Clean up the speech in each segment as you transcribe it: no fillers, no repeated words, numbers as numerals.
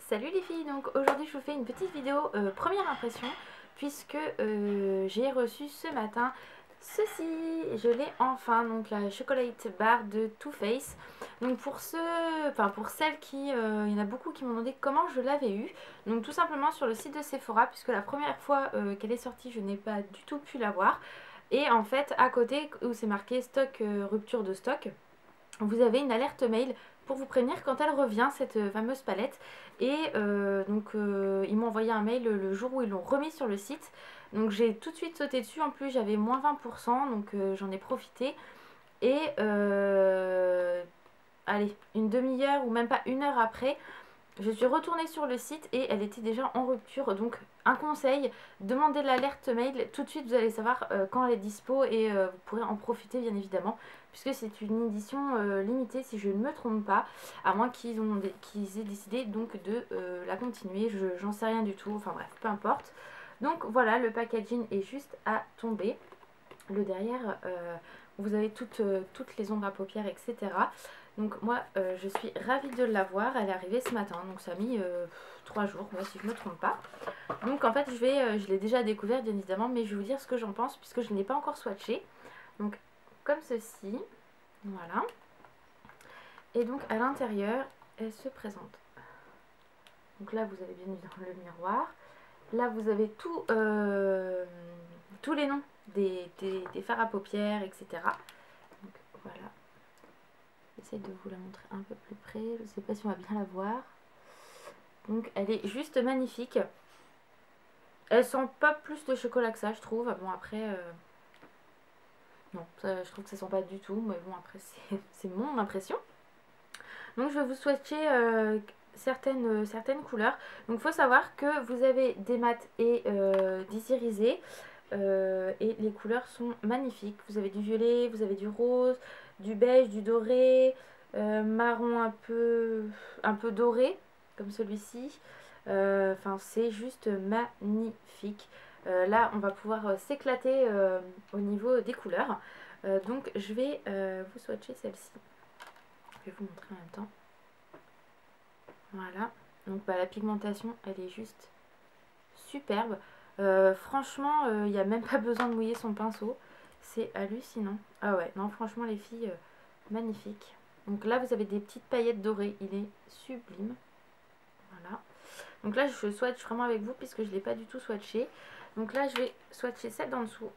Salut les filles, donc aujourd'hui je vous fais une petite vidéo première impression puisque j'ai reçu ce matin ceci, je l'ai enfin, donc la chocolate bar de Too Faced. Donc pour celles qui, il y en a beaucoup qui m'ont demandé comment je l'avais eu. Donc tout simplement sur le site de Sephora, puisque la première fois qu'elle est sortie je n'ai pas du tout pu l'avoir. Et en fait à côté où c'est marqué stock, rupture de stock, vous avez une alerte mail pour vous prévenir quand elle revient, cette fameuse palette. Et ils m'ont envoyé un mail le jour où ils l'ont remis sur le site. Donc j'ai tout de suite sauté dessus. En plus j'avais moins 20%, donc j'en ai profité. Et allez, une demi-heure ou même pas une heure après, je suis retournée sur le site et elle était déjà en rupture. Donc un conseil, demandez l'alerte mail. Tout de suite vous allez savoir quand elle est dispo et vous pourrez en profiter bien évidemment. Puisque c'est une édition limitée si je ne me trompe pas. À moins qu'ils aient décidé donc de la continuer. J'en sais rien du tout. Enfin bref, peu importe. Donc voilà, le packaging est juste à tomber. Le derrière, vous avez toutes les ombres à paupières, etc. Donc moi je suis ravie de l'avoir. Elle est arrivée ce matin, donc ça a mis 3 jours, moi, si je ne me trompe pas. Donc en fait je l'ai déjà découvert bien évidemment, mais je vais vous dire ce que j'en pense puisque je ne l'ai pas encore swatché. Donc comme ceci, voilà. Et donc à l'intérieur elle se présente. Donc là vous avez bien évidemment le miroir. Là vous avez tous les noms des fards à paupières, etc. Donc voilà. J'essaie de vous la montrer un peu plus près. Je ne sais pas si on va bien la voir. Donc elle est juste magnifique. Elle sent pas plus de chocolat que ça, je trouve. Bon après, non, ça, je trouve que ça sent pas du tout. Mais bon après c'est mon impression. Donc je vais vous swatcher certaines couleurs. Donc il faut savoir que vous avez des mats et des irisés. Et les couleurs sont magnifiques. Vous avez du violet, vous avez du rose, du beige, du doré, marron un peu doré comme celui-ci. Enfin c'est juste magnifique. Là on va pouvoir s'éclater au niveau des couleurs. Donc je vais vous swatcher celle-ci. Je vais vous montrer en même temps. Voilà. Donc la pigmentation elle est juste superbe. Franchement, il n'y a même pas besoin de mouiller son pinceau. C'est hallucinant. Ah ouais, non, franchement, les filles, magnifique. Donc là, vous avez des petites paillettes dorées. Il est sublime. Voilà. Donc là, je swatch vraiment avec vous puisque je ne l'ai pas du tout swatché. Donc là, je vais swatcher celle d'en dessous.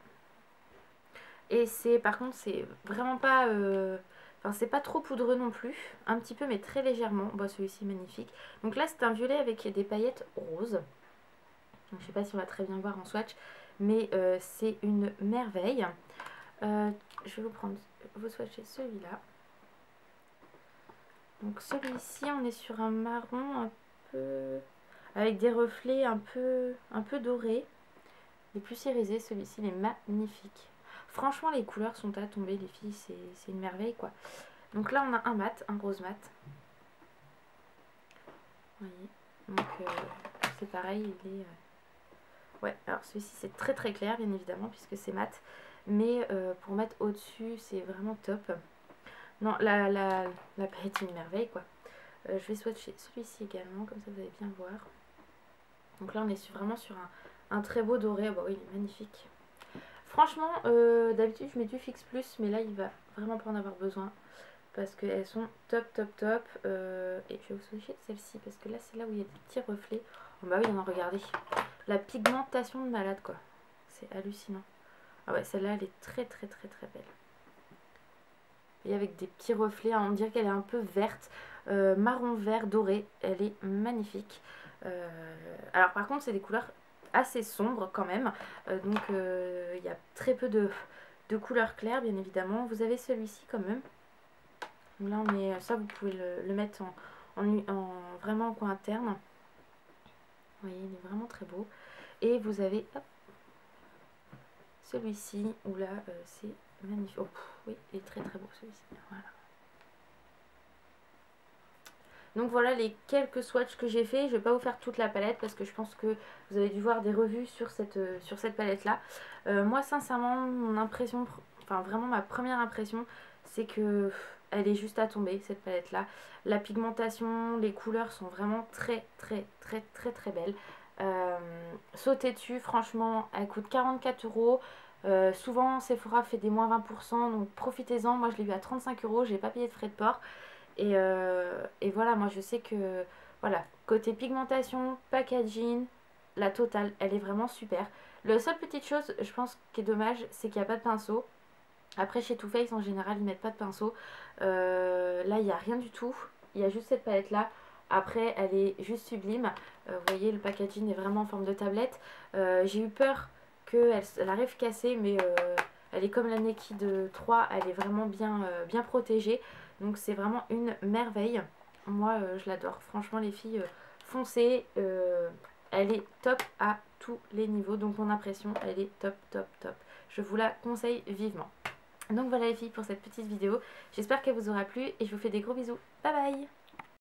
Et par contre, c'est vraiment pas... Enfin, c'est pas trop poudreux non plus. Un petit peu, mais très légèrement. Bon, celui-ci est magnifique. Donc là, c'est un violet avec des paillettes roses. Donc, je sais pas si on va très bien voir en swatch, mais c'est une merveille. Je vais vous swatcher celui-là. Donc celui-ci, on est sur un marron un peu avec des reflets un peu dorés. Il est plus irisé, celui-ci il est magnifique. Franchement, les couleurs sont à tomber, les filles, c'est une merveille quoi. Donc là, on a un mat, un rose mat. Vous voyez. Donc c'est pareil, il est... Ouais, alors celui-ci c'est très très clair bien évidemment puisque c'est mat. Mais pour mettre au-dessus c'est vraiment top. Non, la palette est une merveille quoi. Je vais swatcher celui-ci également, comme ça vous allez bien voir. Donc là on est vraiment sur un très beau doré. Oh bah oui, il est magnifique. Franchement, d'habitude je mets du Fix Plus, mais là il va vraiment pas en avoir besoin. Parce qu'elles sont top. Et je vais vous swatcher celle-ci, parce que là c'est là où il y a des petits reflets. Oh bah oui, non, regardez. La pigmentation de malade quoi. C'est hallucinant. Ah ouais, celle-là elle est très belle. Et avec des petits reflets, hein, on dirait qu'elle est un peu verte, marron vert doré. Elle est magnifique. Alors par contre c'est des couleurs assez sombres quand même. Donc il y a très peu de couleurs claires bien évidemment. Vous avez celui-ci quand même. Donc là on est, ça vous pouvez le mettre vraiment en coin interne. Vous voyez, il est vraiment très beau. Et vous avez celui-ci où là c'est magnifique. Oh, oui, il est très beau celui-ci. Voilà. Donc voilà les quelques swatchs que j'ai fait. Je vais pas vous faire toute la palette parce que je pense que vous avez dû voir des revues sur cette palette là. Moi sincèrement mon impression, enfin vraiment ma première impression, c'est que elle est juste à tomber cette palette là. La pigmentation, les couleurs sont vraiment très belles. Sautez dessus, franchement, elle coûte 44 euros. Souvent Sephora fait des moins 20%, donc profitez-en. Moi je l'ai eu à 35 euros, j'ai pas payé de frais de port. Et voilà, moi je sais que voilà, côté pigmentation, packaging, la totale, elle est vraiment super. La seule petite chose, je pense, qui est dommage, c'est qu'il n'y a pas de pinceau. Après, chez Too Faced, en général, ils mettent pas de pinceau. Là, il n'y a rien du tout. Il y a juste cette palette-là. Après, elle est juste sublime. Vous voyez, le packaging est vraiment en forme de tablette. J'ai eu peur qu'elle arrive cassée, mais elle est comme la Naked 3. Elle est vraiment bien protégée. Donc, c'est vraiment une merveille. Moi, je l'adore. Franchement, les filles, foncez. Elle est top à tous les niveaux. Donc, mon impression, elle est top. Je vous la conseille vivement. Donc voilà les filles pour cette petite vidéo. J'espère qu'elle vous aura plu et je vous fais des gros bisous. Bye bye!